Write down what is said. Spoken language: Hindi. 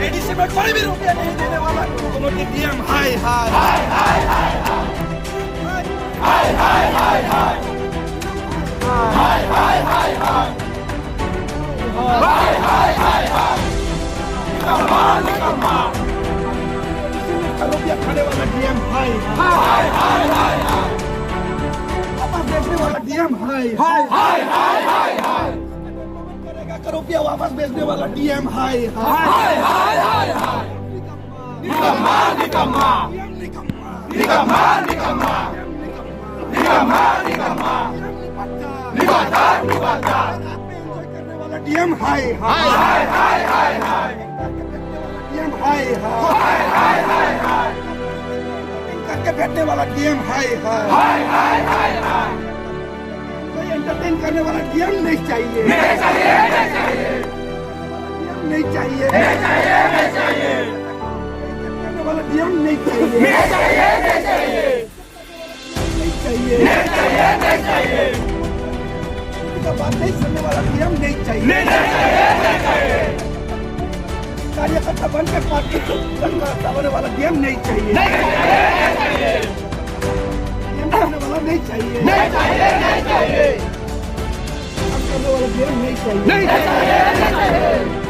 एडीसी में कोई भी रुपया नहीं देने वाला डीएम हाय हाय हाय हाय हाय हाय हाय हाय हाय हाय हाय हाय हाय हाय हाय हाय हाय कमाल कमाल रुपया खाने वाला डीएम हाय हाय हाय हाय हाय वापस बेचने वाला डीएम हाय हाय हाय हाय हाय हाय रुपया वापस बेचने वाला डीएम हाय हाय हाय हाय हाय निकम्मा निकम्मा निकम्मा निकम्मा निकम्मा निकम्मा निवादार निवादार करने वाला डीएम हाय हाय हाय हाय हाय हाय डीएम हाय हाय हाय हाय हाय करके बैठने वाला डीएम हाय हाय हाय हाय हाय एंटरटेन करने वाला डीएम नहीं चाहिए नहीं चाहिए नहीं चाहिए नहीं चाहिए नहीं चाहिए करने वाला डीएम नहीं चाहिए नहीं चाहिए नहीं चाहिए नहीं चाहिए नहीं चाहिए नहीं चाहिए का बात नहीं सुनने वाला डीएम नहीं चाहिए नहीं चाहिए नहीं चाहिए कार्यकर्ता बन के पार्टी चलाने वाला डीएम नहीं चाहिए नहीं चाहिए डीएम करने वाला नहीं चाहिए नहीं चाहिए नहीं चाहिए करने वाला डीएम नहीं चाहिए नहीं चाहिए नहीं चाहिए